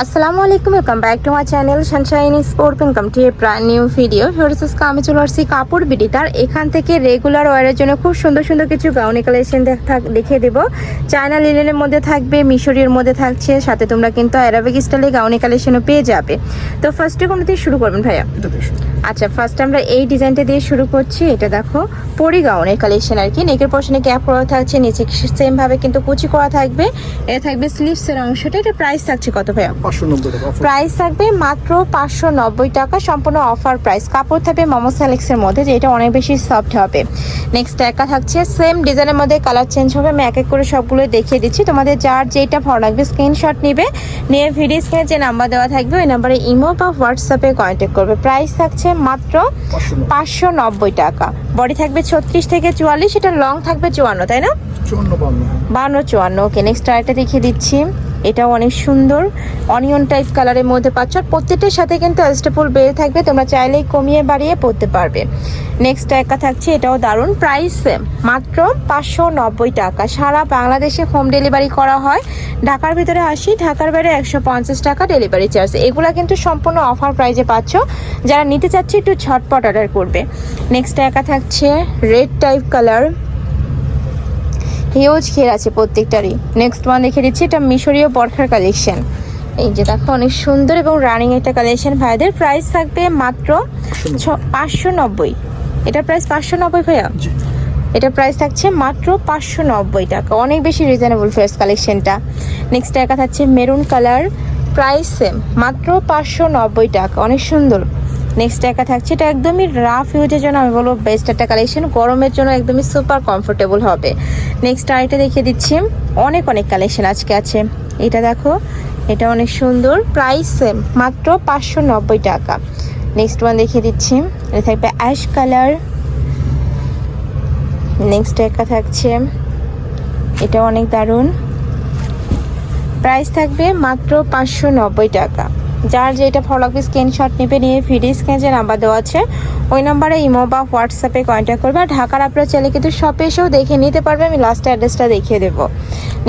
আসসালামু আলাইকুম, welcome back to my channel Sunshine Sport income to a brand new video. ফিরোজকে আমি চলে আসছি কাপড় বিডি। তার এখান থেকে রেগুলার ওয়ারের জন্য খুব সুন্দর সুন্দর কিছু গাউনি কালেকশন দেখিয়ে দেবো। চায়না লিনেনের মধ্যে থাকবে, মিশরীর মধ্যে থাকছে, সাথে তোমরা কিন্তু অ্যারাবিক স্টাইলে গাউনি কালেকশনও পেয়ে যাবে। তো ফার্স্টে কোনো দিয়ে শুরু করবেন ভাইয়া? আচ্ছা, ফার্স্ট আমরা এই ডিজাইনটা দিয়ে শুরু করছি। এটা দেখো পরি গাউনের কালেকশন আর কি। নেকের পোর্শনে ক্যাপ করা থাকছে, নিচে সেম ভাবে কিন্তু কুচি করা থাকবে। এটা থাকবে স্লিভসের অংশটা। এটা প্রাইস থাকছে কত ভাইয়া? 590 টাকা। প্রাইস থাকবে মাত্র 590 টাকা, সম্পূর্ণ অফার প্রাইস। কাপড় থাকবে মোমো সিল্কসের মধ্যে, যেটা অনেক বেশি সফট হবে। নেক্সট একা থাকছে সেম ডিজাইনের মধ্যে, কালার চেঞ্জ হবে। আমি এক এক করে সবগুলো দেখিয়ে দিচ্ছি, তোমাদের যার যেটা ভালো লাগবে স্ক্রিনশট নিবে, নিয়ে ভিডিও স্ক্রিনে যে নাম্বার দেওয়া থাকবে ওই নাম্বারে ইমো বা হোয়াটসঅ্যাপে কন্ট্যাক্ট করবে। প্রাইস থাকছে মাত্র 590 টাকা। বডি থাকবে 36 থেকে 44, এটা লং থাকবে 54, তাই না? 52। ওকে, নেক্সট আরেকটা দেখিয়ে দিচ্ছি। এটাও অনেক সুন্দর অনিয়ন টাইপ কালারের মধ্যে পাচ্ছ। আর প্রত্যেকটার সাথে কিন্তু অ্যাডজাস্টেবল বেল্ট থাকবে, তোমরা চাইলেই কমিয়ে বাড়িয়ে পরতে পারবে। নেক্সট একা থাকছে, এটাও দারুণ। প্রাইস মাত্র 590 টাকা। সারা বাংলাদেশে হোম ডেলিভারি করা হয়। ঢাকার ভিতরে 80, ঢাকার বাইরে 150 টাকা ডেলিভারি চার্জ। এগুলো কিন্তু সম্পূর্ণ অফার প্রাইজে পাচ্ছ। যারা নিতে চাচ্ছে একটু ঝটপট অর্ডার করবে। নেক্সট একা থাকছে রেড টাইপ কালার, হিউজ ঘের আছে প্রত্যেকটারই। নেক্সট ওয়ান দেখে দিচ্ছি, এটা মিশরীয় বরখার কালেকশন। এই যে দেখো অনেক সুন্দর এবং রানিং একটা কালেকশন ভাইদের। প্রাইস থাকবে মাত্র 590। এটা প্রাইস 590 ভাইয়া? এটা প্রাইস থাকছে মাত্র 590 টাকা, অনেক বেশি রিজনেবল প্রাইস কালেকশনটা। নেক্সট একা থাকছে মেরুন কালার, প্রাইস সেম মাত্র 590 টাকা, অনেক সুন্দর। নেক্সট একা থাকছে, এটা একদমই রাফ ইউজের জন্য আমি বলবো বেস্ট একটা কালেকশন, গরমের জন্য একদমই সুপার কমফোর্টেবল হবে। নেক্সট আরেকটা দেখিয়ে দিচ্ছি, অনেক কালেকশন আজকে আছে। এটা দেখো, এটা অনেক সুন্দর, প্রাইস সেম মাত্র 590 টাকা। নেক্সট ওয়ান দেখিয়ে দিচ্ছি, এটা থাকবে অ্যাশ কালার। নেক্সট একা থাকছে, এটা অনেক দারুণ। প্রাইস থাকবে মাত্র 590 টাকা। যার যেটা ভালো লাগবে স্ক্রিনশট নেবে, নিয়ে ভিডিও স্ক্রিনে যে নাম্বার দেওয়া আছে ওই নাম্বারে ইমো বা হোয়াটসঅ্যাপে কন্ট্যাক্ট করবে। আর ঢাকার আপনারা চাইলে কিন্তু শপে এসেও দেখে নিতে পারবে, আমি লাস্ট অ্যাড্রেসটা দেখিয়ে দেবো।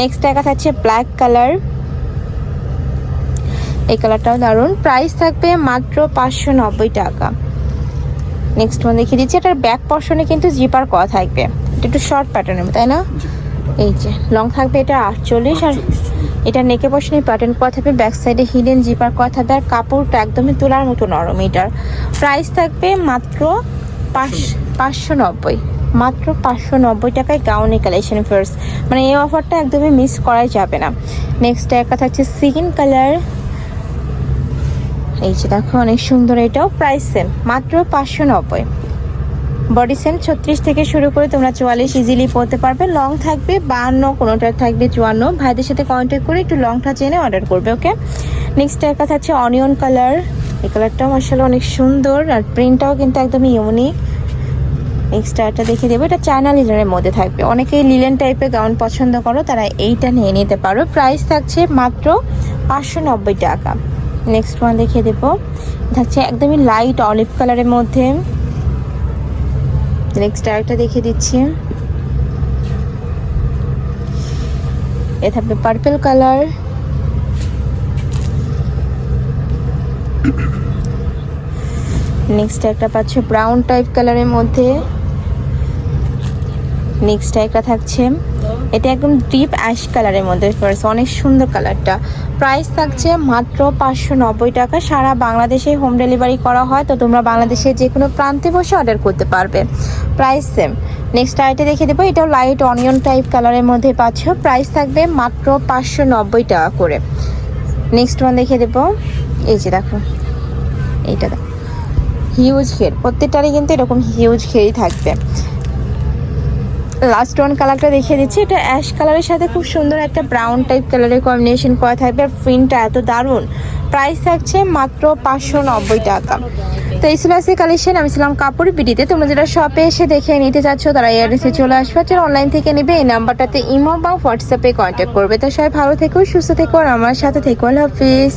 নেক্সট দেখা থাকছে ব্ল্যাক কালার, এই কালারটাও দারুণ। প্রাইস থাকবে মাত্র 590 টাকা। নেক্সট ওয়ান দেখিয়ে দিচ্ছি, এটার ব্যাক পর্শনে কিন্তু জিপার করা থাকবে, এটা একটু শর্ট প্যাটার্নের, তাই না? এই যে লং থাকবে এটা 48, আর এটা নেকে পশনে প্যাটার্ন করা থাকবে, ব্যাক সাইডে হিডেন জিপার করা থাকবে। আর কাপড়টা একদমই তোলার মতো নরম। এটার প্রাইস থাকবে মাত্র 590, মাত্র 590 টাকায় গাউনি কালেকশন ফার্স্ট। মানে এই অফারটা একদমই মিস করাই যাবে না। নেক্সট একটা থাকছে সিগিন কালার, এই যে দেখো অনেক সুন্দর। এটাও প্রাইস সেম মাত্র 590। বডি সেম 36 থেকে শুরু করে তোমরা 44 ইজিলি পরতে পারবে। লং থাকবে 52, কোনোটা থাকবে 54। ভাইদের সাথে কন্ট্যাক্ট করে একটু লংটা জেনে অর্ডার করবে। ওকে, নেক্সট একটা থাকছে অনিয়ন কালার, এই কালারটাও মাশাআল্লাহ অনেক সুন্দর, আর প্রিন্টটাও কিন্তু একদমই ইউনিক। নেক্সট একটা দেখে দেবো, এটা চায়না লিলেনের মধ্যে থাকবে। অনেকেই লিলেন টাইপের গাউন পছন্দ করো, তারা এইটা নিয়ে নিতে পারো। প্রাইস থাকছে মাত্র 590 টাকা। নেক্সট ওয়ান দেখিয়ে দেবো, থাকছে একদমই লাইট অলিভ কালারের মধ্যে। নেক্সট আরেকটা দেখিয়ে দিচ্ছি, এ থাকবে পার্পল কালার। নেক্সট একটা পাচ্ছে ব্রাউন টাইপ কালারের মধ্যে। নেক্সট একটা থাকছে, এটা একদম ডিপ অ্যাশ কালারের মধ্যে, অনেক সুন্দর কালারটা। প্রাইস থাকছে মাত্র 590 টাকা। সারা বাংলাদেশে হোম ডেলিভারি করা হয়, তো তোমরা বাংলাদেশের যে কোনো প্রান্তে বসে অর্ডার করতে পারবে। Price same. নেক্সট আইটা দেখে দেবো, এটাও লাইট অনিয়ন টাইপ কালারের মধ্যে পাচ্ছ। প্রাইস থাকবে মাত্র 590 টাকা করে। নেক্সট ওয়ান দেখে দেবো, এই যে দেখো, এইটা দেখো হিউজ ঘের, প্রত্যেকটারই কিন্তু এরকম হিউজ ঘেরই থাকবে। লাস্ট ওয়ান কালারটা দেখিয়ে দিচ্ছি, এটা অ্যাশ কালারের সাথে খুব সুন্দর একটা ব্রাউন টাইপ কালারের কম্বিনেশন করা থাকবে। আর প্রিন্টটা এত দারুণ। প্রাইস থাকছে মাত্র 590 টাকা। তো এই ছিল আজকে কালেকশন। আমি ছিলাম কাপড় বিডিতে। তোমরা যারা শপে এসে দেখে নিতে চাচ্ছ তারা এই অ্যাড্রেসে চলে আসবে, যারা অনলাইন থেকে নেবে এই নাম্বারটাতে ইমো বা হোয়াটসঅ্যাপে কন্ট্যাক্ট করবে। তো সবাই ভালো থেকো, সুস্থ থেকো, আর আমার সাথে থেকো। আল্লাহ হাফিজ।